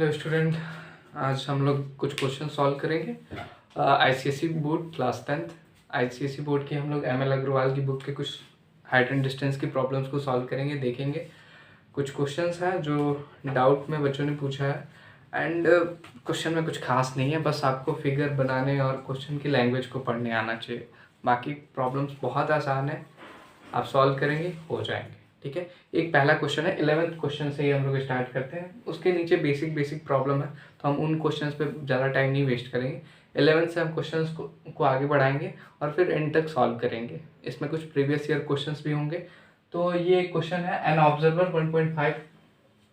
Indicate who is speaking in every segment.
Speaker 1: Hello student, आज हम लोग कुछ क्वेश्चन सॉल्व करेंगे ICSE board class 10th। ICSE board की हम लोग एमएल अग्रवाल की बुक के कुछ हाइट एंड डिस्टेंस की प्रॉब्लम्स को सॉल्व करेंगे, देखेंगे। कुछ क्वेश्चंस हैं जो डाउट में बच्चों ने पूछा है एंड क्वेश्चन में कुछ खास नहीं है, बस आपको फिगर बनाने और क्वेश्चन की लैंग्वेज को पढ़ने आना चाहिए। बाकी प्रॉब्लम्स बहुत आसान है, आप सॉल्व करेंगे हो जाएंगे। ठीक है, एक पहला क्वेश्चन है, 11th क्वेश्चन से ही हम लोग स्टार्ट करते हैं। उसके नीचे बेसिक प्रॉब्लम है, तो हम उन क्वेश्चंस पे ज़्यादा टाइम नहीं वेस्ट करेंगे। 11th से हम क्वेश्चंस को आगे बढ़ाएंगे और फिर एंड तक सॉल्व करेंगे। इसमें कुछ प्रीवियस ईयर क्वेश्चंस भी होंगे। तो ये क्वेश्चन है, an observer 1.5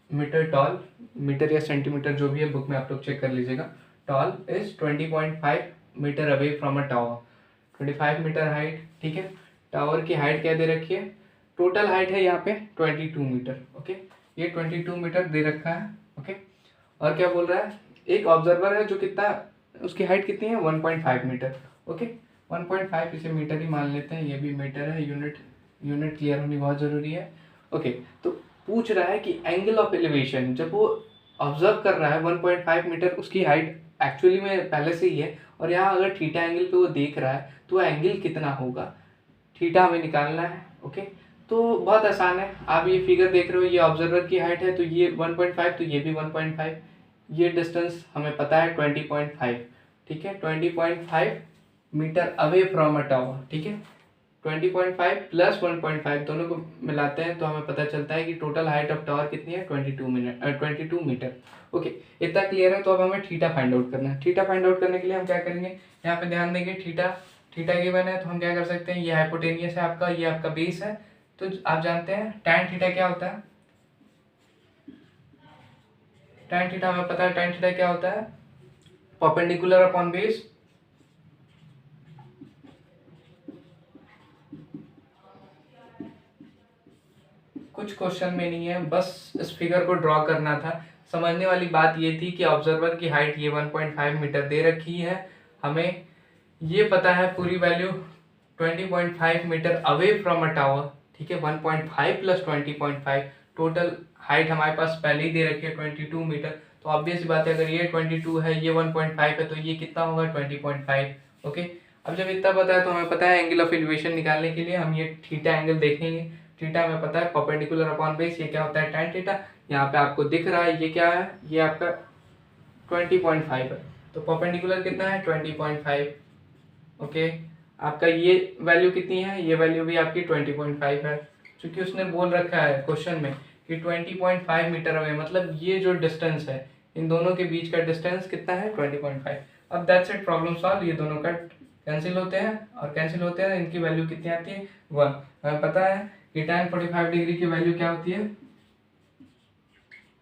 Speaker 1: metre tall, metre या सेंटीमीटर जो भी है बुक में आप लोग चेक कर लीजिएगा, tall is 20.5 metre away from a tower. 25 metre height, ठीक है। टावर की हाइट क्या दे रखी है, टोटल हाइट है यहाँ पे 22 मीटर। ओके, ये 22 मीटर दे रखा है। ओके, और क्या बोल रहा है, एक ऑब्जर्वर है जो कितना, उसकी हाइट कितनी है 1.5 मीटर। ओके, 1.5 इसे मीटर ही मान लेते हैं, ये भी मीटर है। यूनिट क्लियर होनी बहुत ज़रूरी है। ओके, तो पूछ रहा है कि एंगल ऑफ एलिवेशन, जब वो ऑब्जर्व कर रहा है 1.5 मीटर, उसकी हाइट एक्चुअली में पहले से ही है, और यहाँ अगर थीटा एंगल पे वो देख रहा है तो एंगल कितना होगा, थीटा हमें निकालना है। ओके, तो बहुत आसान है। आप ये फिगर देख रहे हो, ये ऑब्जर्वर की हाइट है, तो ये 1.5, तो ये भी 1.5। ये डिस्टेंस हमें पता है 20.5, ठीक है। 20.5 metre away from a tower, ठीक है। 20.5 प्लस 1.5 दोनों को मिलाते हैं तो हमें पता चलता है कि टोटल हाइट ऑफ टावर कितनी है, 22 मीटर। ओके, इतना क्लियर है। तो अब हमें थीटा फाइंड आउट करना है। थीटा फाइंड आउट करने के लिए हम क्या करेंगे, यहाँ पे ध्यान देंगे, थीटा गिवन है तो हम क्या कर सकते हैं, ये हाइपोटेनियस है आपका, ये आपका बेस है। तो आप जानते हैं tan थीटा क्या होता है, tan थीटा हमें पता है, tan थीटा क्या होता है, परपेंडिकुलर अपॉन बेस। कुछ क्वेश्चन में नहीं है, बस इस फिगर को ड्रॉ करना था। समझने वाली बात ये थी कि ऑब्जर्वर की हाइट ये 1.5 मीटर दे रखी है, हमें ये पता है पूरी value 20.5 metre away from a tower, ठीक है। 1.5 प्लस 20.5, टोटल हाइट हमारे पास पहले ही दे रखी है 22 मीटर। तो ऑब्वियस बात है, अगर ये 22 है, ये 1.5 है, तो ये कितना होगा 20.5। ओके, अब जब इतना पता है तो हमें पता है एंगल ऑफ एलिवेशन निकालने के लिए हम ये थीटा एंगल देखेंगे। थीटा हमें पता है परपेंडिकुलर अपॉन बेस, ये क्या होता है tan थीटा। यहाँ पे आपको दिख रहा है ये क्या है, ये आपका 20.5 है, तो परपेंडिकुलर कितना है 20.5। ओके, आपका ये वैल्यू कितनी है, ये वैल्यू भी आपकी 20.5 है, क्योंकि उसने बोल रखा है क्वेश्चन में कि 20.5 मीटर अवे, मतलब ये जो डिस्टेंस है इन दोनों के बीच का डिस्टेंस कितना है 20.5। अब दैट्स इट, प्रॉब्लम सॉल्व। ये दोनों का कैंसिल होते हैं, और कैंसिल होते हैं इनकी वैल्यू कितनी आती है 1। हमें पता है कि tan 45 डिग्री की वैल्यू क्या होती है,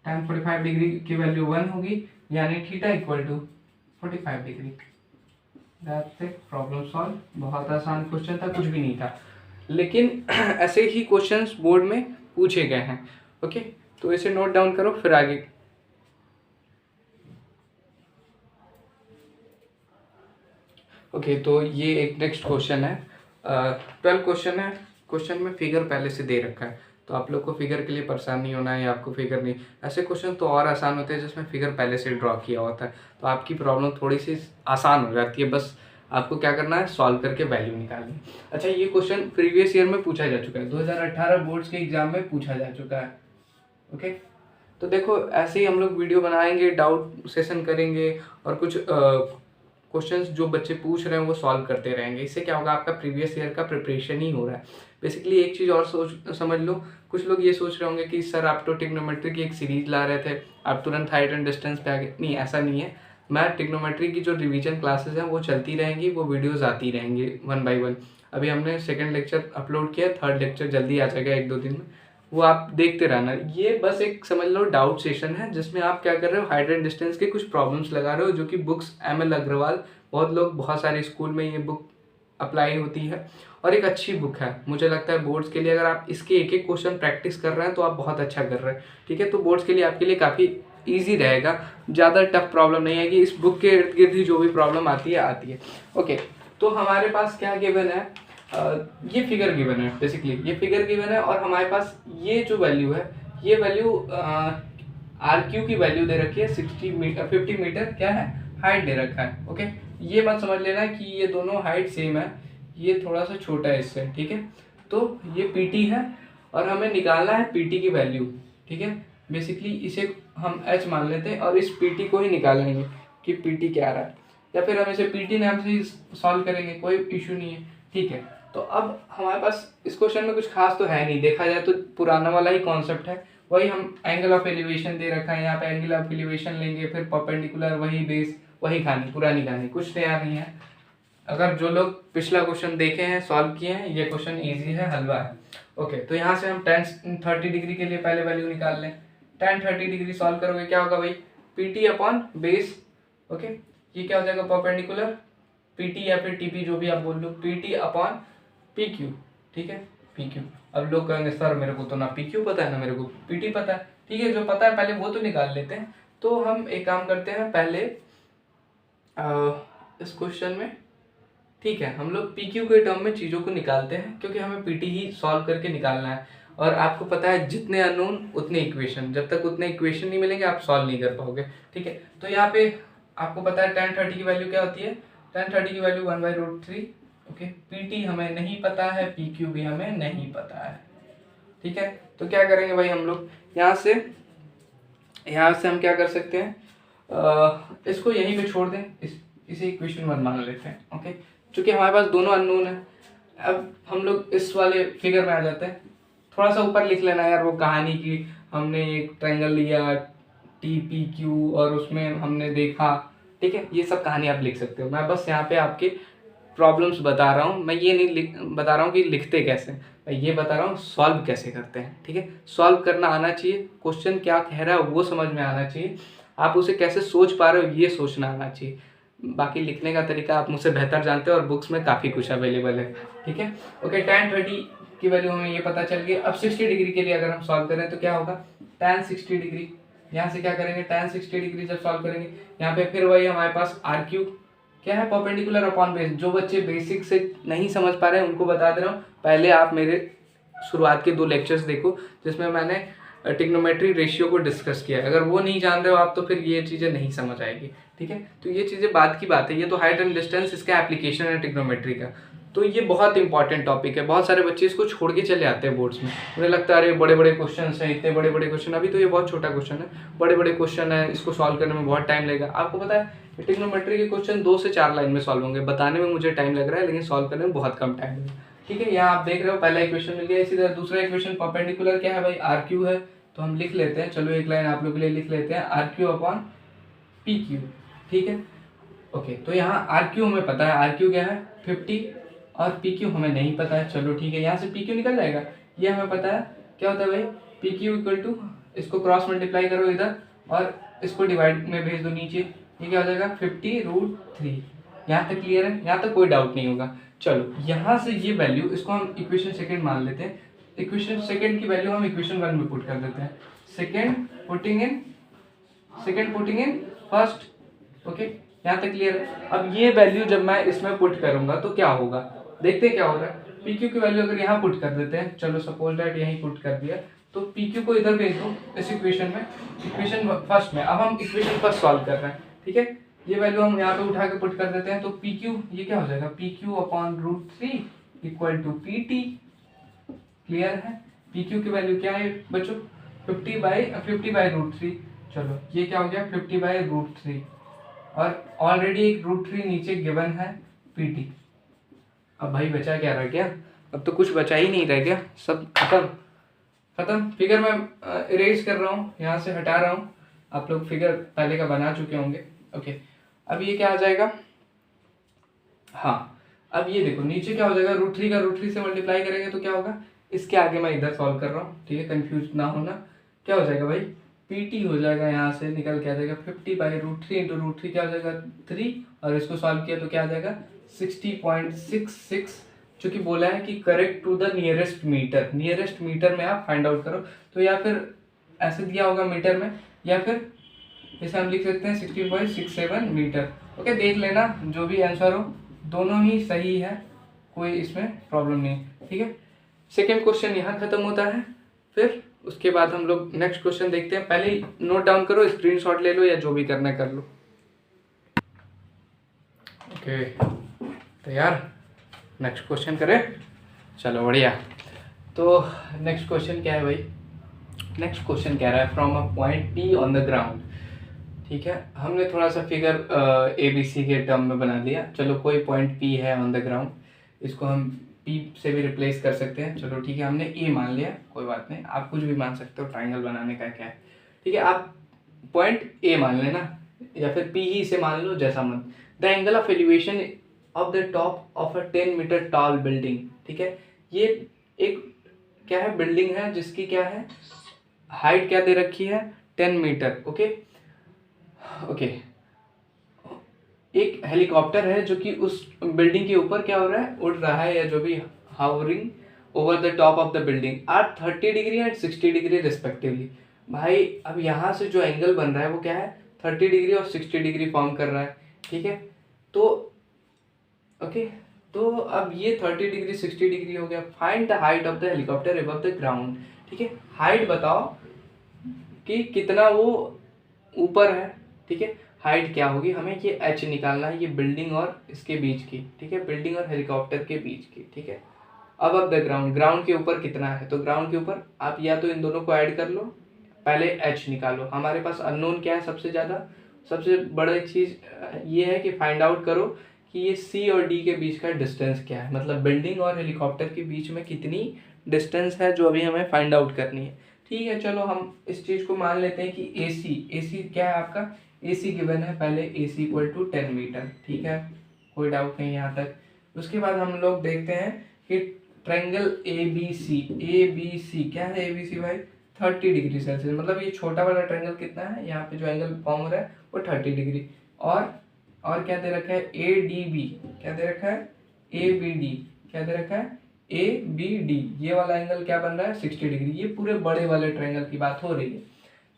Speaker 1: tan 45 डिग्री की वैल्यू 1 होगी, यानी theta equal to 45 degree. That's it, problem solve. बहुत आसान क्वेश्चन था, कुछ भी नहीं था, लेकिन ऐसे ही क्वेश्चंस बोर्ड में पूछे गए हैं। ओके, तो इसे नोट डाउन करो फिर आगे। ओके, तो ये एक नेक्स्ट क्वेश्चन है, 12 क्वेश्चन है। क्वेश्चन में फिगर पहले से दे रखा है, तो आप लोग को फिगर के लिए परेशान नहीं होना है, या आपको फिगर नहीं, ऐसे क्वेश्चन तो और आसान होते हैं जिसमें फिगर पहले से ड्रॉ किया होता है, तो आपकी प्रॉब्लम थोड़ी सी आसान हो जाती है। बस आपको क्या करना है, सॉल्व करके वैल्यू निकालनी। अच्छा, ये क्वेश्चन प्रीवियस ईयर में पूछा जा चुका है, 2018 बोर्ड्स के एग्जाम में पूछा जा चुका है। ओके, तो देखो ऐसे ही हम लोग वीडियो बनाएंगे, डाउट सेशन करेंगे, और कुछ क्वेश्चंस जो बच्चे पूछ रहे हैं वो सॉल्व करते रहेंगे। इससे क्या होगा, आपका प्रीवियस ईयर का प्रिपरेशन ही हो रहा है। बेसिकली एक चीज़ और समझ लो, कुछ लोग ये सोच रहे होंगे कि सर आप तो ट्रिग्नोमेट्री की एक सीरीज ला रहे थे, आप तुरंत हाइट एंड डिस्टेंस पे आ गए। नहीं, ऐसा नहीं है। मैं ट्रिग्नोमेट्री की जो रिवीजन क्लासेस हैं वो चलती रहेंगी, वो वीडियोज़ आती रहेंगी 1 बाई 1। अभी हमने सेकेंड लेक्चर अपलोड किया, थर्ड लेक्चर जल्दी आ जाएगा 1-2 दिन में, वो आप देखते रहना। ये बस एक समझ लो डाउट सेशन है, जिसमें आप क्या कर रहे हो, हाइट एंड डिस्टेंस के कुछ प्रॉब्लम्स लगा रहे हो, जो कि बुक्स एमएल अग्रवाल, बहुत लोग, बहुत सारे स्कूल में ये बुक अप्लाई होती है, और एक अच्छी बुक है। मुझे लगता है बोर्ड्स के लिए अगर आप इसके एक एक क्वेश्चन प्रैक्टिस कर रहे हैं तो आप बहुत अच्छा कर रहे हैं, ठीक है। तो बोर्ड्स के लिए आपके लिए काफ़ी ईजी रहेगा, ज़्यादा टफ प्रॉब्लम नहीं है कि इस बुक के इर्द गिर्द ही जो भी प्रॉब्लम आती है। ओके, तो हमारे पास क्या गिवन है, ये फिगर गिवन है, बेसिकली ये फिगर गिवन है, और हमारे पास ये जो वैल्यू है, ये वैल्यू RQ की वैल्यू दे रखी है 50 मीटर क्या है, हाइट दे रखा है। ओके, ये मत समझ लेना कि ये दोनों हाइट सेम है, ये थोड़ा सा छोटा है इससे, ठीक है। तो ये PT है और हमें निकालना है PT की वैल्यू, ठीक है। बेसिकली इसे हम H मान लेते हैं और इस PT को ही निकालेंगे कि PT क्या आ रहा है, या फिर हम इसे PT नाम से ही सॉल्व करेंगे, कोई इशू नहीं है, ठीक है। तो अब हमारे पास इस क्वेश्चन में कुछ खास तो है नहीं, देखा जाए तो पुराना वाला ही कॉन्सेप्ट है, वही हम एंगल ऑफ एलिवेशन दे रखा है, यहाँ पे एंगल ऑफ एलिवेशन लेंगे, फिर परपेंडिकुलर वही बेस वही कहानी, पुरानी कहानी, कुछ नया नहीं है। अगर जो लोग पिछला क्वेश्चन देखे हैं, सॉल्व किए हैं, ये क्वेश्चन इजी है, हलवा है। ओके, तो यहाँ से हम tan 30 डिग्री के लिए पहले वैल्यू निकाल लें। tan 30 डिग्री सॉल्व करोगे क्या होगा भाई, PT अपॉन बेस। ओके, ये क्या हो जाएगा, परपेंडिकुलर PT या फिर TP जो भी आप बोल लो, PT अपॉन PQ, ठीक है, PQ। अब लोग कहेंगे सर मेरे को तो ना PQ पता है ना मेरे को PT पता है, ठीक है, जो पता है पहले वो तो निकाल लेते हैं। तो हम एक काम करते हैं पहले इस क्वेश्चन में, ठीक है, हम लोग PQ के टर्म में चीज़ों को निकालते हैं, क्योंकि हमें PT ही सॉल्व करके निकालना है। और आपको पता है जितने अननोन उतने इक्वेशन, जब तक उतने इक्वेशन नहीं मिलेंगे आप सॉल्व नहीं कर पाओगे, ठीक है। तो यहाँ पे आपको पता है tan 30 की वैल्यू क्या होती है, tan 30 की वैल्यू 1/√3। ओके, PT हमें नहीं पता है, PQ भी हमें नहीं पता है, ठीक है। तो क्या करेंगे भाई, हम लोग यहाँ से हम क्या कर सकते हैं, इसको यहीं पे छोड़ दें, इसे इक्वेशन 1 मान लेते हैं। ओके, चूंकि हमारे पास दोनों अननोन है, अब हम लोग इस वाले फिगर में आ जाते हैं। थोड़ा सा ऊपर लिख लेना यार वो कहानी की, हमने एक ट्रायंगल लिया TPQ और उसमें हमने देखा, ठीक है, ये सब कहानी आप लिख सकते हो। मैं बस यहाँ पे आपके प्रॉब्लम्स बता रहा हूँ, मैं ये नहीं बता रहा हूँ कि लिखते कैसे, मैं ये बता रहा हूँ सॉल्व कैसे करते हैं, ठीक है। सॉल्व करना आना चाहिए, क्वेश्चन क्या कह रहा है वो समझ में आना चाहिए, आप उसे कैसे सोच पा रहे हो ये सोचना आना चाहिए। बाकी लिखने का तरीका आप मुझसे बेहतर जानते हो और बुक्स में काफ़ी कुछ अवेलेबल है, ठीक है। ओके, tan 30 की वैल्यू हमें ये पता चल गई। अब 60 डिग्री के लिए अगर हम सॉल्व करें तो क्या होगा, tan 60 डिग्री, यहाँ से क्या करेंगे, tan 60 डिग्री जब सॉल्व करेंगे, यहाँ पे फिर वही हमारे पास RQ क्या है, परपेंडिकुलर अपॉन बेस। जो बच्चे बेसिक से नहीं समझ पा रहे हैं उनको बता दे रहा हूँ, पहले आप मेरे शुरुआत के 2 लेक्चर्स देखो जिसमें मैंने ट्रिग्नोमेट्री रेशियो को डिस्कस किया है। अगर वो नहीं जान रहे हो आप तो फिर ये चीज़ें नहीं समझ आएगी, ठीक है। तो ये चीज़ें बात की बात है, ये तो हाइट एंड डिस्टेंस इसका एप्लीकेशन है ट्रिग्नोमेट्री का, तो ये बहुत इंपॉर्टेंट टॉपिक है। बहुत सारे बच्चे इसको छोड़ के चले आते हैं बोर्ड्स में, उन्हें लगता है अरे बड़े बड़े क्वेश्चन हैं, इतने बड़े बड़े क्वेश्चन, अभी तो ये बहुत छोटा क्वेश्चन है, बड़े बड़े क्वेश्चन है, इसको सॉल्व करने में बहुत टाइम लगेगा। आपको पता है ट्रिग्नोमेट्री के क्वेश्चन 2 से 4 लाइन में सॉल्व होंगे, बताने में मुझे टाइम लग रहा है लेकिन सॉल्व करने में बहुत कम टाइम लगेगा, ठीक है। यहाँ आप देख रहे हो पहला इक्वेशन मिल गया। इसी तरह दूसरा इक्वेशन परपेंडिकुलर क्या है भाई, RQ है, तो हम लिख लेते हैं, चलो एक लाइन आप लोग के लिए लिख लेते हैं, RQ अपॉन PQ, ठीक है। ओके, तो यहाँ RQ हमें पता है, RQ क्या है 50 और PQ हमें नहीं पता है, चलो ठीक है, यहाँ से PQ निकल जाएगा, ये हमें पता है क्या होता है भाई, PQ इक्वल टू, इसको क्रॉस मल्टीप्लाई करो इधर और इसको डिवाइड में भेज दो नीचे, ये क्या हो जाएगा 50√3। यहाँ तक क्लियर है, यहाँ तक कोई डाउट नहीं होगा। चलो यहाँ से ये वैल्यू, इसको हम इक्वेशन सेकेंड मान लेते हैं, इक्वेशन सेकेंड की वैल्यू हम इक्वेशन 1 में पुट कर देते हैं, second putting in first. Okay, यहाँ तक क्लियर है। अब ये वैल्यू जब मैं इसमें पुट करूंगा तो क्या होगा, देखते हैं क्या हो रहा है। PQ की वैल्यू अगर यहाँ पुट कर देते हैं, चलो सपोज दैट यहीं पुट कर दिया, तो PQ को इधर भेज दो इस इक्वेशन में, इक्वेशन फर्स्ट में। अब हम इक्वेशन फर्स्ट सॉल्व कर रहे हैं, ठीक है, ये वैल्यू हम यहाँ पे उठा के पुट कर देते हैं, तो PQ ये क्या हो जाएगा, PQ upon √3 equal to PT। Clear है, PQ की वैल्यू क्या है बच्चों, 50/√3। चलो ये क्या हो गया 50/√3 और ऑलरेडी एक √3 नीचे गिवन है PT। अब भाई बचा क्या रह गया, अब तो कुछ बचा ही नहीं रह गया, सब खत्म। फिगर मैं इरेज कर रहा हूँ, यहाँ से हटा रहा हूँ, आप लोग फिगर पहले का बना चुके होंगे। ओके, अब ये क्या आ जाएगा, हाँ अब ये देखो नीचे क्या हो जाएगा, √3 का √3 से मल्टीप्लाई करेंगे तो क्या होगा, इसके आगे मैं इधर सॉल्व कर रहा हूँ, ठीक है, कंफ्यूज ना होना। क्या हो जाएगा भाई, PT हो जाएगा, यहाँ से निकल के आ जाएगा 50/√3 इंटू √3 क्या हो जाएगा 3, और इसको सॉल्व किया तो क्या आ जाएगा 60.66, चूँकि बोला है कि correct to the nearest metre में आप फाइंड आउट करो, तो या फिर ऐसे दिया होगा मीटर में, या फिर इसे हम लिख सकते हैं 60.67 मीटर। ओके, देख लेना जो भी आंसर हो, दोनों ही सही है, कोई इसमें प्रॉब्लम नहीं, ठीक है। सेकेंड क्वेश्चन यहाँ खत्म होता है, फिर उसके बाद हम लोग नेक्स्ट क्वेश्चन देखते हैं। पहले नोट डाउन करो, स्क्रीनशॉट ले लो या जो भी करना है कर लो। ओके तैयार, नेक्स्ट क्वेश्चन करें। चलो बढ़िया। तो नेक्स्ट क्वेश्चन क्या है भाई, नेक्स्ट क्वेश्चन कह रहा है from a point P on the ground. ठीक है, हमने थोड़ा सा फिगर ए बी सी के टर्म में बना दिया। चलो कोई पॉइंट पी है ऑन द ग्राउंड, इसको हम पी से भी रिप्लेस कर सकते हैं। चलो ठीक है, हमने ए मान लिया, कोई बात नहीं, आप कुछ भी मान सकते हो, ट्राइंगल बनाने का क्या है। ठीक है, आप पॉइंट ए मान लेना या फिर पी ही से मान लो, जैसा मन। The angle of elevation of the top of a 10 metre tall building. ठीक है, ये एक क्या है, बिल्डिंग है जिसकी क्या है, हाइट क्या दे रखी है, 10 मीटर। ओके ओके, एक हेलीकॉप्टर है जो कि उस बिल्डिंग के ऊपर क्या हो रहा है, उड़ रहा है, या जो भी hovering over the top of the building are 30 degree and 60 degree respectively. भाई अब यहाँ से जो एंगल बन रहा है वो क्या है, 30 डिग्री और 60 डिग्री फॉर्म कर रहा है। ठीक है, तो ओके, तो अब ये 30 डिग्री 60 डिग्री हो गया। Find the height of the helicopter above the ground. ठीक है, हाइट बताओ कि कितना वो ऊपर है। ठीक है, हाइट क्या होगी, हमें ये एच निकालना है, ये बिल्डिंग और इसके बीच की। ठीक है, बिल्डिंग और हेलीकॉप्टर के बीच की। ठीक है, अब द ग्राउंड, ग्राउंड के ऊपर कितना है, तो ग्राउंड के ऊपर आप या तो इन दोनों को ऐड कर लो, पहले एच निकालो। हमारे पास अननोन क्या है, सबसे ज़्यादा सबसे बड़ी चीज़ ये है कि फाइंड आउट करो कि ये सी और डी के बीच का डिस्टेंस क्या है, मतलब बिल्डिंग और हेलीकॉप्टर के बीच में कितनी डिस्टेंस है, जो अभी हमें फाइंड आउट करनी है। ठीक है, चलो हम इस चीज़ को मान लेते हैं कि ए सी क्या है आपका, ए सी गिवन है, पहले ए सी इक्वल टू 10 मीटर। ठीक है, कोई डाउट नहीं यहाँ तक। उसके बाद हम लोग देखते हैं कि ट्रायंगल ए बी सी क्या है, ए बी सी भाई 30 डिग्री सेल्सियस, मतलब ये छोटा वाला ट्रायंगल कितना है, यहाँ पे जो एंगल फॉर्म हो रहा है वो 30 डिग्री। और क्या दे रखा है, ए डी बी क्या दे रखा है, ए बी डी क्या दे रखा है, ए बी डी, ये वाला एंगल क्या बन रहा है 60 डिग्री। ये पूरे बड़े वाले ट्रायंगल की बात हो रही है।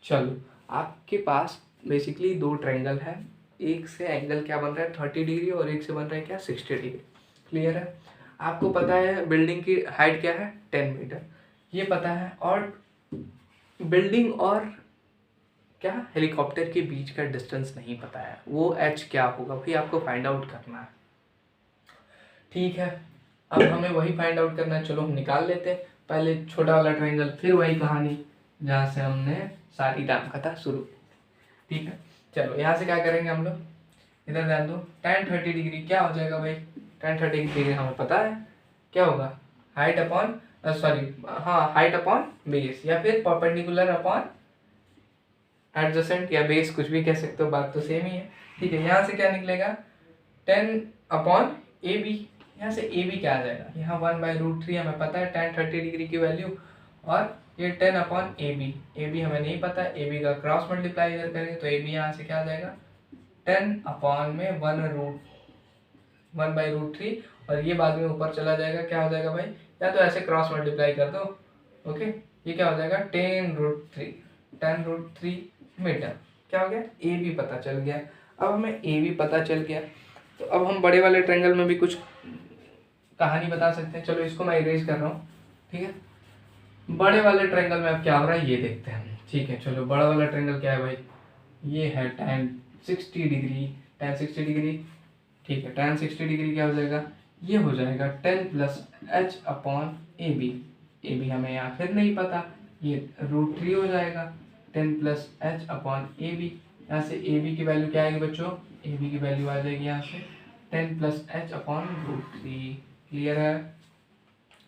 Speaker 1: चलो आपके पास बेसिकली दो ट्रायंगल है, एक से एंगल क्या बन रहा है 30 डिग्री और एक से बन रहा है क्या 60 डिग्री। क्लियर है, आपको पता है बिल्डिंग की हाइट क्या है 10 मीटर, ये पता है, और बिल्डिंग और क्या हेलीकॉप्टर के बीच का डिस्टेंस नहीं पता है, वो एच क्या होगा वही आपको फाइंड आउट करना है। ठीक है, अब हमें वही फाइंड आउट करना है। चलो हम निकाल लेते हैं पहले छोटा वाला ट्रायंगल, फिर वही कहानी जहाँ से हमने सारी राम कथा शुरू। ठीक है, चलो यहाँ से क्या करेंगे हम लोग, इधर ध्यान दो, tan 30 डिग्री क्या हो जाएगा भाई, tan 30 डिग्री हमें पता है क्या होगा, height upon height upon base, या फिर परपेंडिकुलर अपॉन एडजेसेंट, या बेस, कुछ भी कह सकते हो, बात तो सेम ही है। ठीक है, यहाँ से क्या निकलेगा 10 अपॉन ए बी, यहाँ से ए बी क्या आ जाएगा, यहाँ 1/√3 हमें पता है tan 30 डिग्री की वैल्यू, और ये 10 अपॉन ए बी हमें नहीं पता, ए बी का क्रॉस मल्टीप्लाई इधर करेंगे तो ए बी यहाँ से क्या आ जाएगा 10 अपॉन में 1/√3, और ये बाद में ऊपर चला जाएगा, क्या हो जाएगा भाई, या तो ऐसे क्रॉस मल्टीप्लाई कर दो। ओके, ये क्या हो जाएगा 10√3 मीटर। क्या हो गया, ए बी पता चल गया। अब हमें ए बी पता चल गया, तो अब हम बड़े वाले ट्रायंगल में भी कुछ कहानी बता सकते हैं। चलो इसको मैं इरेज कर रहा हूँ। ठीक है, बड़े वाले ट्रायंगल में अब क्या हो रहा है ये देखते हैं। ठीक है, चलो बड़ा वाला ट्रायंगल क्या है भाई, ये है tan 60 डिग्री। ठीक है, tan 60 डिग्री क्या हो जाएगा, ये हो जाएगा 10 plus H upon A B हमें यहाँ फिर नहीं पता, ये √3 हो जाएगा 10 plus H upon A B. यहाँ से ए बी की वैल्यू क्या आएगी बच्चों, ए बी की वैल्यू आ जाएगी यहाँ से 10 प्लस एच अपॉन √3। क्लियर है,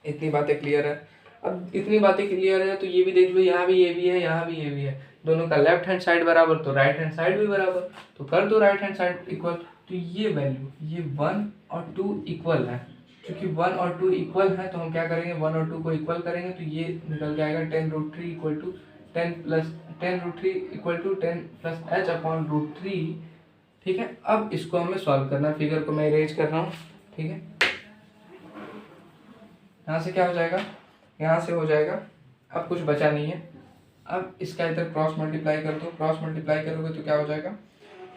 Speaker 1: इतनी बातें क्लियर है। अब इतनी बातें क्लियर है तो ये भी देख लो, यहाँ भी ए बी है, यहाँ भी ए बी है, दोनों का लेफ्ट हैंड साइड बराबर तो राइट हैंड साइड भी बराबर, तो कर दो राइट हैंड साइड इक्वल। तो ये वैल्यू, ये 1 और 2 इक्वल है, क्योंकि 1 और 2 इक्वल है तो हम क्या करेंगे 1 और 2 को इक्वल करेंगे, तो ये निकल के आएगा 10√3 equal to 10 plus H upon √3। ठीक है, अब इसको हमें सॉल्व करना है, फिगर को मैं इरेज कर रहा हूँ। ठीक है, यहाँ से क्या हो जाएगा, यहाँ से हो जाएगा, अब कुछ बचा नहीं है। अब इसका इधर क्रॉस मल्टीप्लाई कर दो, क्रॉस मल्टीप्लाई करोगे तो क्या हो जाएगा,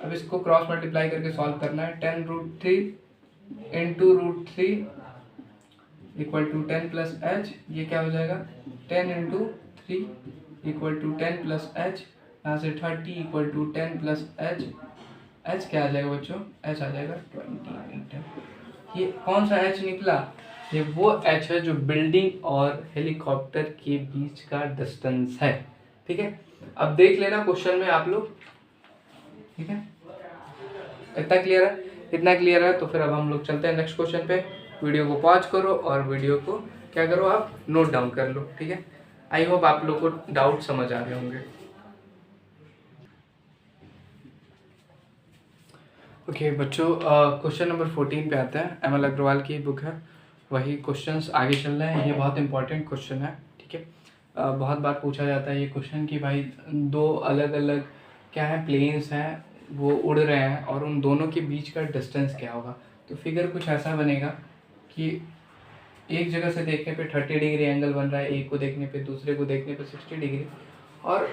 Speaker 1: अब इसको क्रॉस मल्टीप्लाई करके सॉल्व करना है। 10√3 into √3 equal to 10 plus H, ये क्या हो जाएगा 10 into 3 equal to 10 plus H, यहाँ से 30 equal to 10 plus H, H क्या आ जाएगा बच्चों, एच आ जाएगा 20 मीटर। ये कौन सा एच निकला, ये वो एच है जो बिल्डिंग और हेलीकॉप्टर के बीच का डिस्टेंस है। ठीक है, अब देख लेना क्वेश्चन में आप लोग। ठीक है, इतना क्लियर है, इतना क्लियर है तो फिर अब हम लोग चलते हैं नेक्स्ट क्वेश्चन पे। वीडियो को पॉज करो और वीडियो को क्या करो, आप नोट डाउन कर लो। ठीक है, आई होप आप लोग को डाउट समझ आ गए होंगे। ओके बच्चों, क्वेश्चन नंबर 14 पे आते हैं। एम एल अग्रवाल की बुक है, वही क्वेश्चंस आगे चल रहे हैं। ये बहुत इंपॉर्टेंट क्वेश्चन है। ठीक है, बहुत बार पूछा जाता है ये क्वेश्चन कि भाई दो अलग अलग क्या है प्लेन्स हैं, वो उड़ रहे हैं और उन दोनों के बीच का डिस्टेंस क्या होगा। तो फिगर कुछ ऐसा बनेगा कि एक जगह से देखने पे 30 डिग्री एंगल बन रहा है, एक को देखने पे, दूसरे को देखने पे 60 डिग्री, और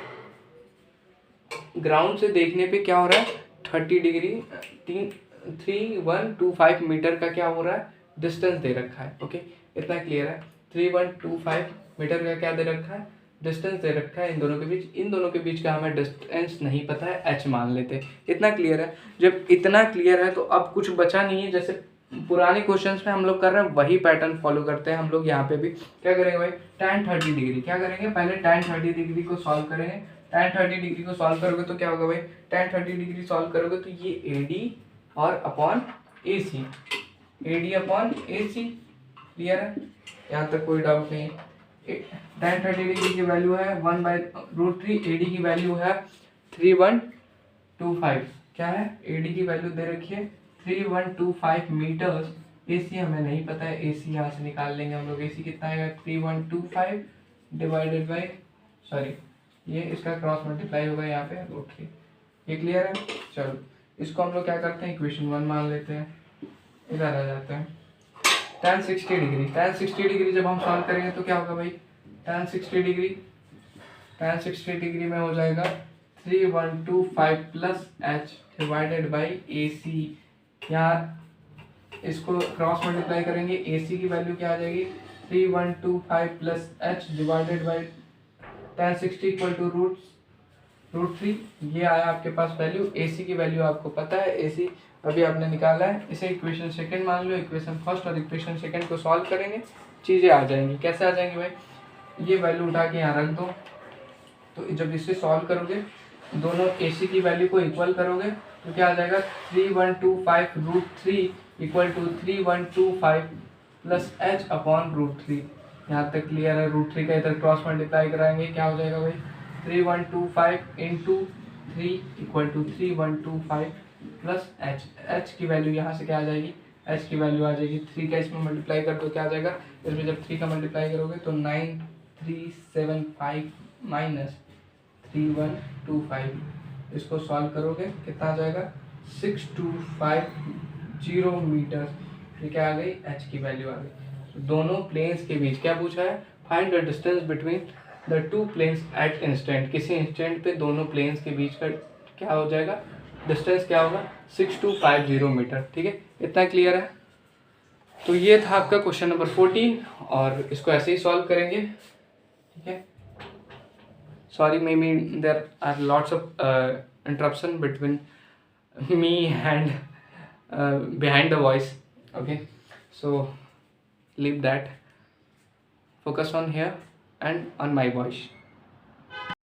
Speaker 1: ग्राउंड से देखने पे क्या हो रहा है 30 डिग्री, 3125 मीटर का क्या हो रहा है डिस्टेंस दे रखा है। ओके, इतना क्लियर है। 3125 मीटर का क्या दे रखा है, डिस्टेंस दे रखा है इन दोनों के बीच। इन दोनों के बीच का हमें डिस्टेंस नहीं पता है, एच मान लेते हैं। इतना क्लियर है। जब इतना क्लियर है तो अब कुछ बचा नहीं है। जैसे पुराने क्वेश्चंस में हम लोग कर रहे हैं वही पैटर्न फॉलो करते हैं हम लोग। यहाँ पे भी क्या करेंगे भाई, tan 30 डिग्री क्या करेंगे, पहले tan 30 डिग्री को सॉल्व करेंगे। tan 30 डिग्री को सॉल्व करोगे तो क्या होगा भाई, tan 30 डिग्री सॉल्व करोगे तो ये AD और upon AC, AD upon AC। Clear है, यहाँ तक कोई डाउट नहीं है। tan 30 डिग्री की वैल्यू है 1/√3, AD की वैल्यू है 3125। क्या है, AD की वैल्यू दे रखी है 3125 मीटर्स। AC हमें नहीं पता है, AC यहाँ से निकाल लेंगे हम लोग। AC कितना आएगा 3125 डिवाइडेड बाई, सॉरी ये इसका क्रॉस मल्टीप्लाई होगा यहाँ पे √3। ये क्लियर है। चलो इसको हम लोग क्या करते हैं, इक्वेशन 1 मान लेते हैं, इधर आ जाते हैं। tan 60 डिग्री, tan 60 डिग्री जब हम सॉल्व करेंगे तो क्या होगा भाई, tan 60 डिग्री, tan 60 डिग्री में हो जाएगा 3125 plus H divided by AC। यहाँ इसको क्रॉस मल्टीप्लाई करेंगे, AC की वैल्यू क्या आ जाएगी 3125 plus H divided by tan 60 equal to √3। ये आया आपके पास वैल्यू। AC की वैल्यू आपको पता है, AC अभी आपने निकाला है। इसे इक्वेशन सेकंड मान लो। इक्वेशन फर्स्ट और इक्वेशन सेकंड को सॉल्व करेंगे, चीज़ें आ जाएंगी। कैसे आ जाएंगी भाई, ये वैल्यू उठा के यहाँ रख दो, तो जब इसे सॉल्व करोगे दोनों AC की वैल्यू को इक्वल करोगे तो क्या आ जाएगा 3125 √3 equal to 3125 plus H upon √3। यहाँ तक क्लियर है। √3 का इधर क्रॉस मल्टीप्लाई कराएंगे, क्या हो जाएगा भाई 3125 into 3 equal to 3125 plus H. H की वैल्यू यहाँ से क्या आ जाएगी, एच की वैल्यू आ जाएगी 3 का इसमें मल्टीप्लाई कर दो, क्या आ जाएगा इसमें जब 3 का मल्टीप्लाई करोगे तो 9375 माइनस 3125, इसको सॉल्व करोगे कितना आ जाएगा 6250 मीटर। ये क्या आ गई, एच की वैल्यू आ गई। दोनों प्लेन्स के बीच क्या पूछा है, find the distance between the two planes at instant. किसी इंस्टेंट पे दोनों प्लेन्स के बीच का क्या हो जाएगा, डिस्टेंस क्या होगा 6250 मीटर। ठीक है, इतना क्लियर है। तो ये था आपका क्वेश्चन नंबर 14 और इसको ऐसे ही सॉल्व करेंगे। ठीक है, sorry maybe there are lots of interruption between me and behind the voice. Okay, so leave that, focus on here and on my voice.